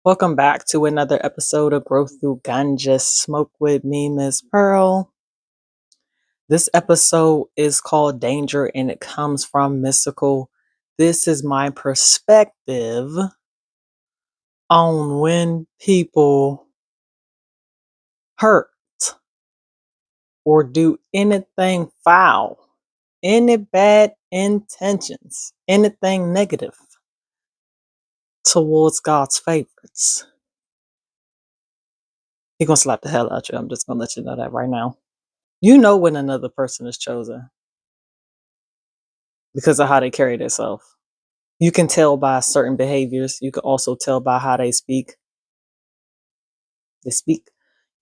Welcome back to another episode of Growth Through Ganja Smoke with me, Miss Pearl. This episode is called Danger and it comes from Mystical. This is my perspective on when people hurt or do anything foul, any bad intentions, anything negative towards God's favorites. He gonna slap the hell out you. I'm just gonna let you know that right now. You know when another person is chosen because of how they carry themselves. You can tell by certain behaviors. You can also tell by how they speak. They speak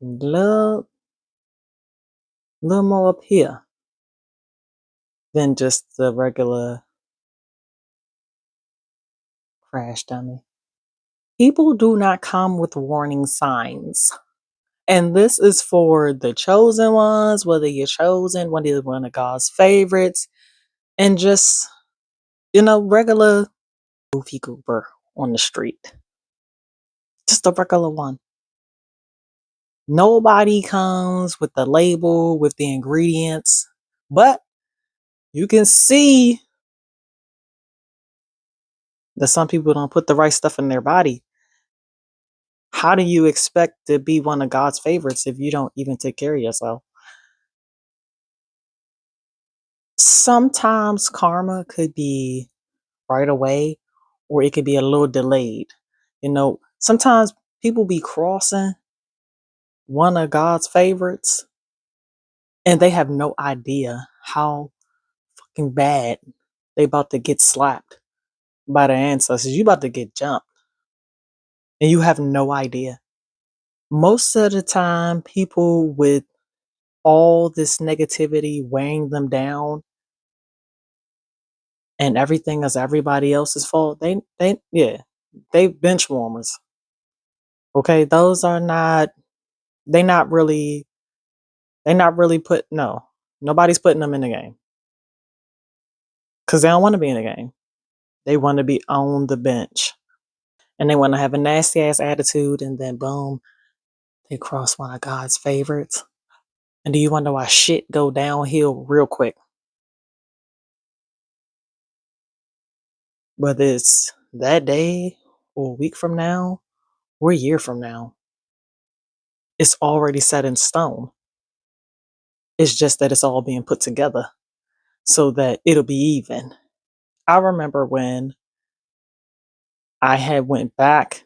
a little more up here than just the regular crash dummy. People do not come with warning signs. And this is for the chosen ones, whether you're chosen, whether you're one of God's favorites, and just, regular goofy goober on the street. Just a regular one. Nobody comes with the label, with the ingredients, but you can see that some people don't put the right stuff in their body. How do you expect to be one of God's favorites if you don't even take care of yourself? Sometimes karma could be right away or it could be a little delayed. Sometimes people be crossing one of God's favorites and they have no idea how fucking bad they about to get slapped by their ancestors. You about to get jumped and you have no idea. Most of the time, people with all this negativity weighing them down and everything is everybody else's fault, they bench warmers. Okay, those are not they not really they not really put no. Nobody's putting them in the game. Because they don't want to be in the game. They want to be on the bench. And they want to have a nasty ass attitude and then boom, they cross one of God's favorites. And do you wonder why shit go downhill real quick? Whether it's that day or a week from now or a year from now, it's already set in stone. It's just that it's all being put together so that it'll be even. I remember when I had went back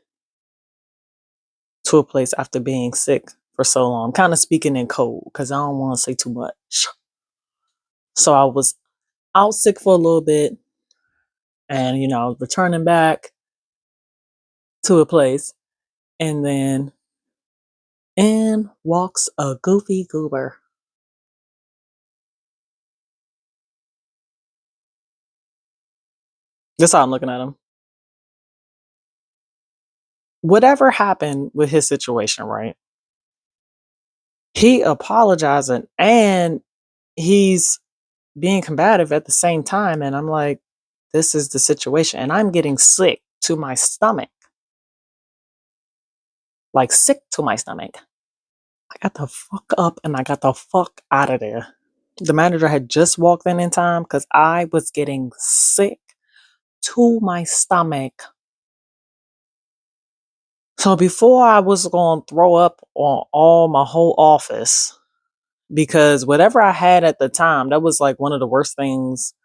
to a place after being sick for so long. I'm kind of speaking in code because I don't want to say too much. So I was out sick for a little bit and, I was returning back to a place and then in walks a goofy goober. That's how I'm looking at him. Whatever happened with his situation, right? He apologizing and he's being combative at the same time. And I'm like, this is the situation. And I'm getting sick to my stomach. Like sick to my stomach. I got the fuck up and I got the fuck out of there. The manager had just walked in time because I was getting sick to my stomach. So before I was going to throw up on my whole office, because whatever I had at the time, that was like one of the worst things,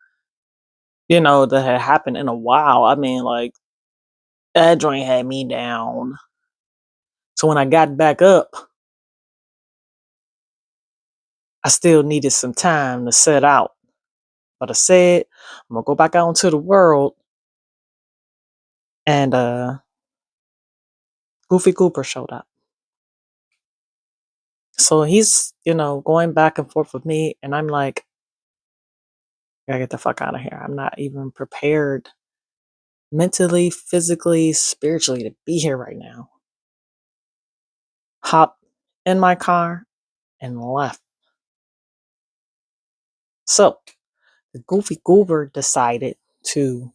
that had happened in a while. I mean, like, that joint had me down. So when I got back up, I still needed some time to set out. But I said, I'm going to go back out into the world. And Goofy Cooper showed up. So he's, going back and forth with me. And I'm like, I gotta get the fuck out of here. I'm not even prepared mentally, physically, spiritually to be here right now. Hopped in my car and left. So the Goofy Goober decided to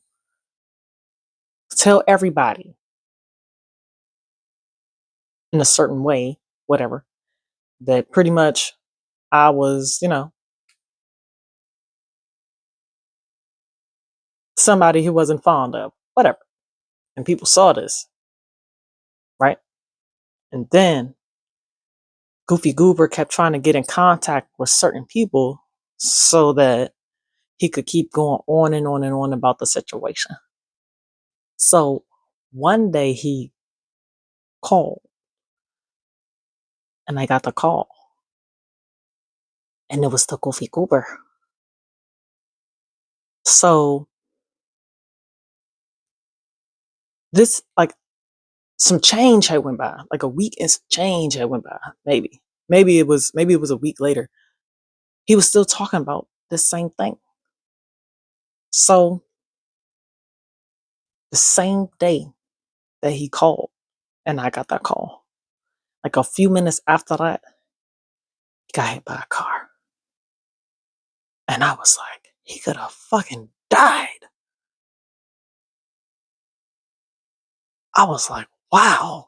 tell everybody in a certain way, whatever, that pretty much I was, somebody he wasn't fond of, whatever. And people saw this, right? And then Goofy Goober kept trying to get in contact with certain people so that he could keep going on and on and on about the situation. So one day he called and I got the call and it was the Goofy Goober. So this, like, some change had went by, like a week and some change had went by, maybe. Maybe it was a week later. He was still talking about this same thing. So the same day that he called and I got that call, like a few minutes after that, he got hit by a car. And I was like, he could have fucking died. I was like, wow.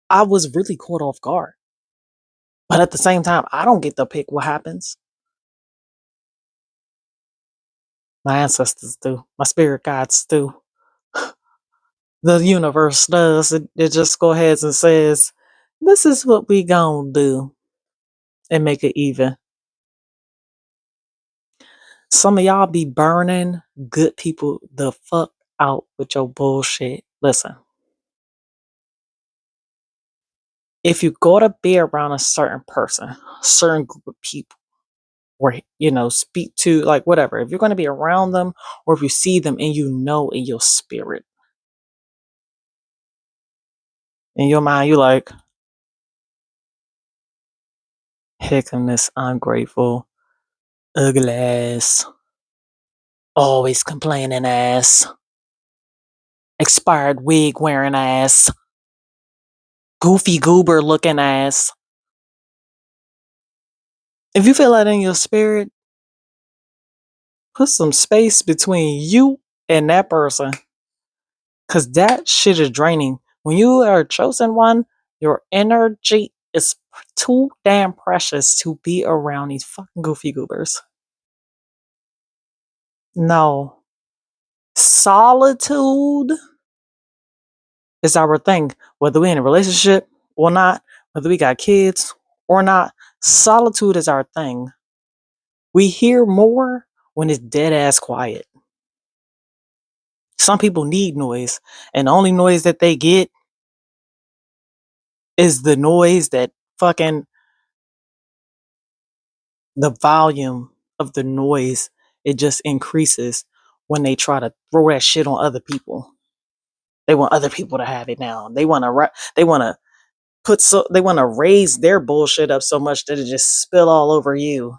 I was really caught off guard. But at the same time, I don't get to pick what happens. My ancestors do. My spirit guides do. The universe does. It just go ahead and says, this is what we gonna do and make it even. Some of y'all be burning good people the fuck out with your bullshit. Listen, if you go to be around a certain person, a certain group of people, or speak to, like, whatever, if you're going to be around them or if you see them and in your spirit, in your mind, you like, here come this ungrateful, ugly ass, always complaining ass, expired wig wearing ass, goofy goober looking ass. If you feel that in your spirit, put some space between you and that person, because that shit is draining. When you are a chosen one, your energy is too damn precious to be around these fucking goofy goobers. No. Solitude is our thing. Whether we're in a relationship or not, whether we got kids or not, solitude is our thing. We hear more when it's dead ass quiet. Some people need noise, and the only noise that they get is the noise that fucking, the volume of the noise, it just increases when they try to throw that shit on other people. They want other people to have it now. They want to they want to raise their bullshit up so much that it just spill all over you.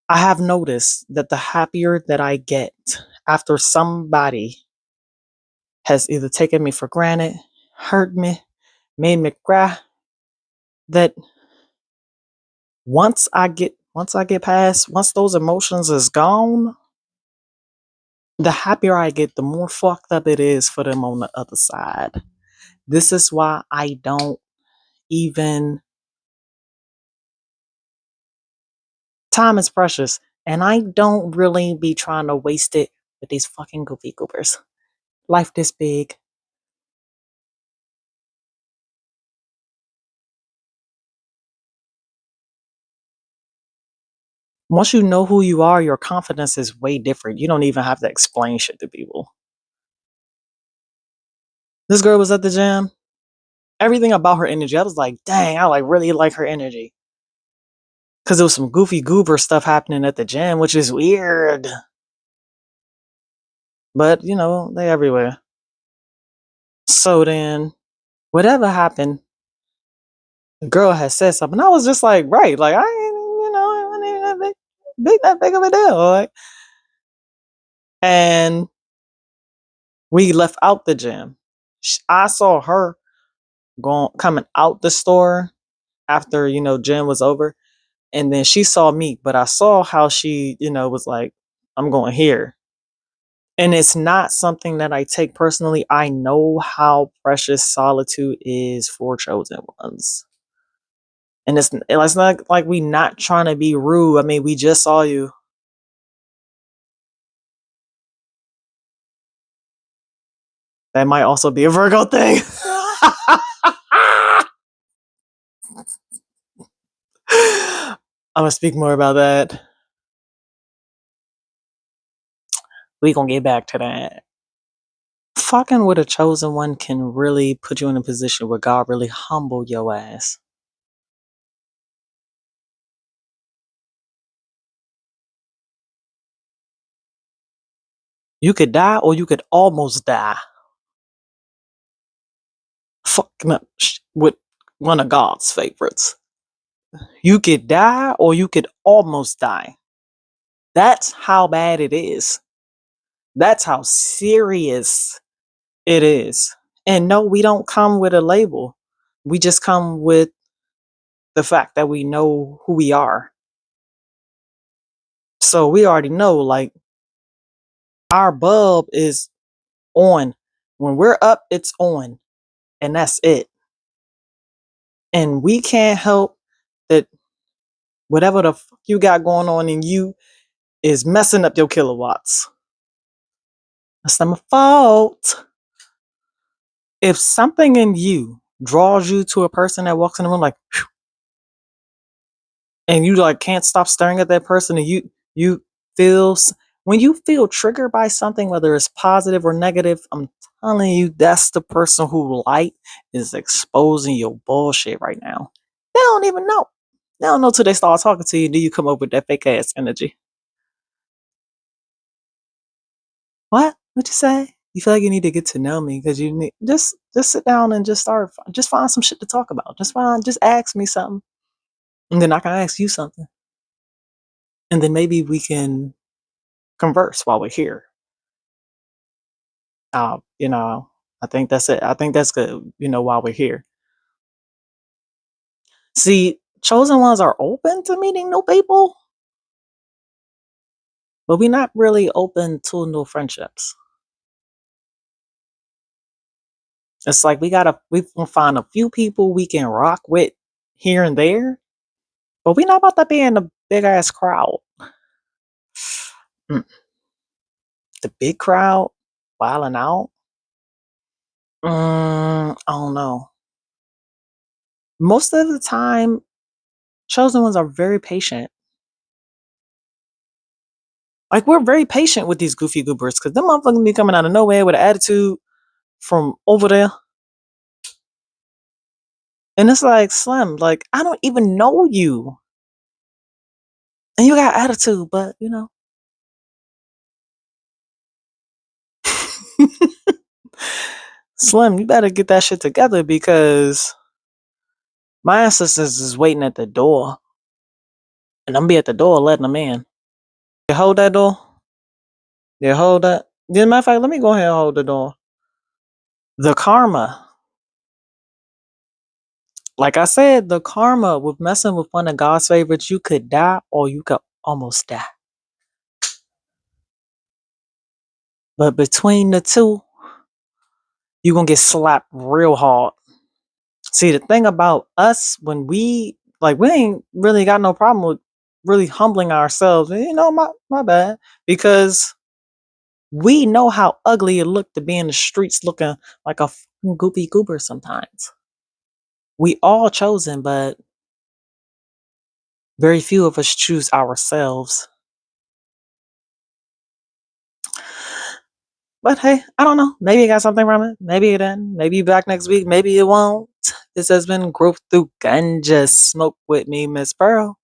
I have noticed that the happier that I get after somebody has either taken me for granted, hurt me, made me cry, that once those emotions is gone, the happier I get, the more fucked up it is for them on the other side. This is why I don't even, time is precious, and I don't really be trying to waste it with these fucking goofy goobers. Life this big. Once you know who you are, your confidence is way different. You don't even have to explain shit to people. This girl was at the gym. Everything about her energy, I was like, dang, I like really like her energy. Cause there was some goofy goober stuff happening at the gym, which is weird. But they everywhere. So then whatever happened, the girl had said something. I was just like, right, like, I ain't, it wasn't even that big of a deal. Like, and we left out the gym. I saw her coming out the store after, gym was over. And then she saw me, but I saw how she, was like, I'm going here. And it's not something that I take personally. I know how precious solitude is for chosen ones. And it's not like we not trying to be rude. I mean, we just saw you. That might also be a Virgo thing. I'm gonna speak more about that. We gonna get back to that. Fucking with a chosen one can really put you in a position where God really humble your ass. You could die or you could almost die. Fucking up with one of God's favorites. You could die or you could almost die. That's how bad it is. That's how serious it is. And no, we don't come with a label. We just come with the fact that we know who we are. So we already know, like, our bulb is on. When we're up, it's on. And that's it. And we can't help that whatever the fuck you got going on in you is messing up your kilowatts. That's not my fault. If something in you draws you to a person that walks in the room like, and you like can't stop staring at that person, and you feel when you feel triggered by something, whether it's positive or negative, I'm telling you, that's the person who light is exposing your bullshit right now. They don't even know. They don't know till they start talking to you. Do you come up with that fake ass energy? What you say? You feel like you need to get to know me because you need just sit down and just find some shit to talk about. Just ask me something, and then I can ask you something, and then maybe we can converse while we're here. You know, I think that's it. I think that's good. You know, while we're here. See, chosen ones are open to meeting new people, but we're not really open to new friendships. It's like we can find a few people we can rock with here and there, but we're not about to be in a big ass crowd. Mm, the big crowd, wilding out. I don't know. Most of the time, chosen ones are very patient. Like we're very patient with these goofy goobers because them motherfuckers be coming out of nowhere with an attitude from over there. And it's like, Slim, like, I don't even know you. And you got attitude, but you know. Slim, you better get that shit together because my ancestors is waiting at the door. And I'm be at the door letting them in. You hold that door? You hold that? As a matter of fact, let me go ahead and hold the door. The karma. Like I said, the karma with messing with one of God's favorites, you could die or you could almost die. But between the two, you're going to get slapped real hard. See, the thing about us, when we ain't really got no problem with really humbling ourselves. You know, my bad. Because we know how ugly it looked to be in the streets looking like a goopy goober sometimes. We all chosen, but very few of us choose ourselves. But hey, I don't know. Maybe you got something from it. Maybe it didn't. Maybe you back next week. Maybe it won't. This has been Growth Through Ganja. Smoke with me, Miss Pearl.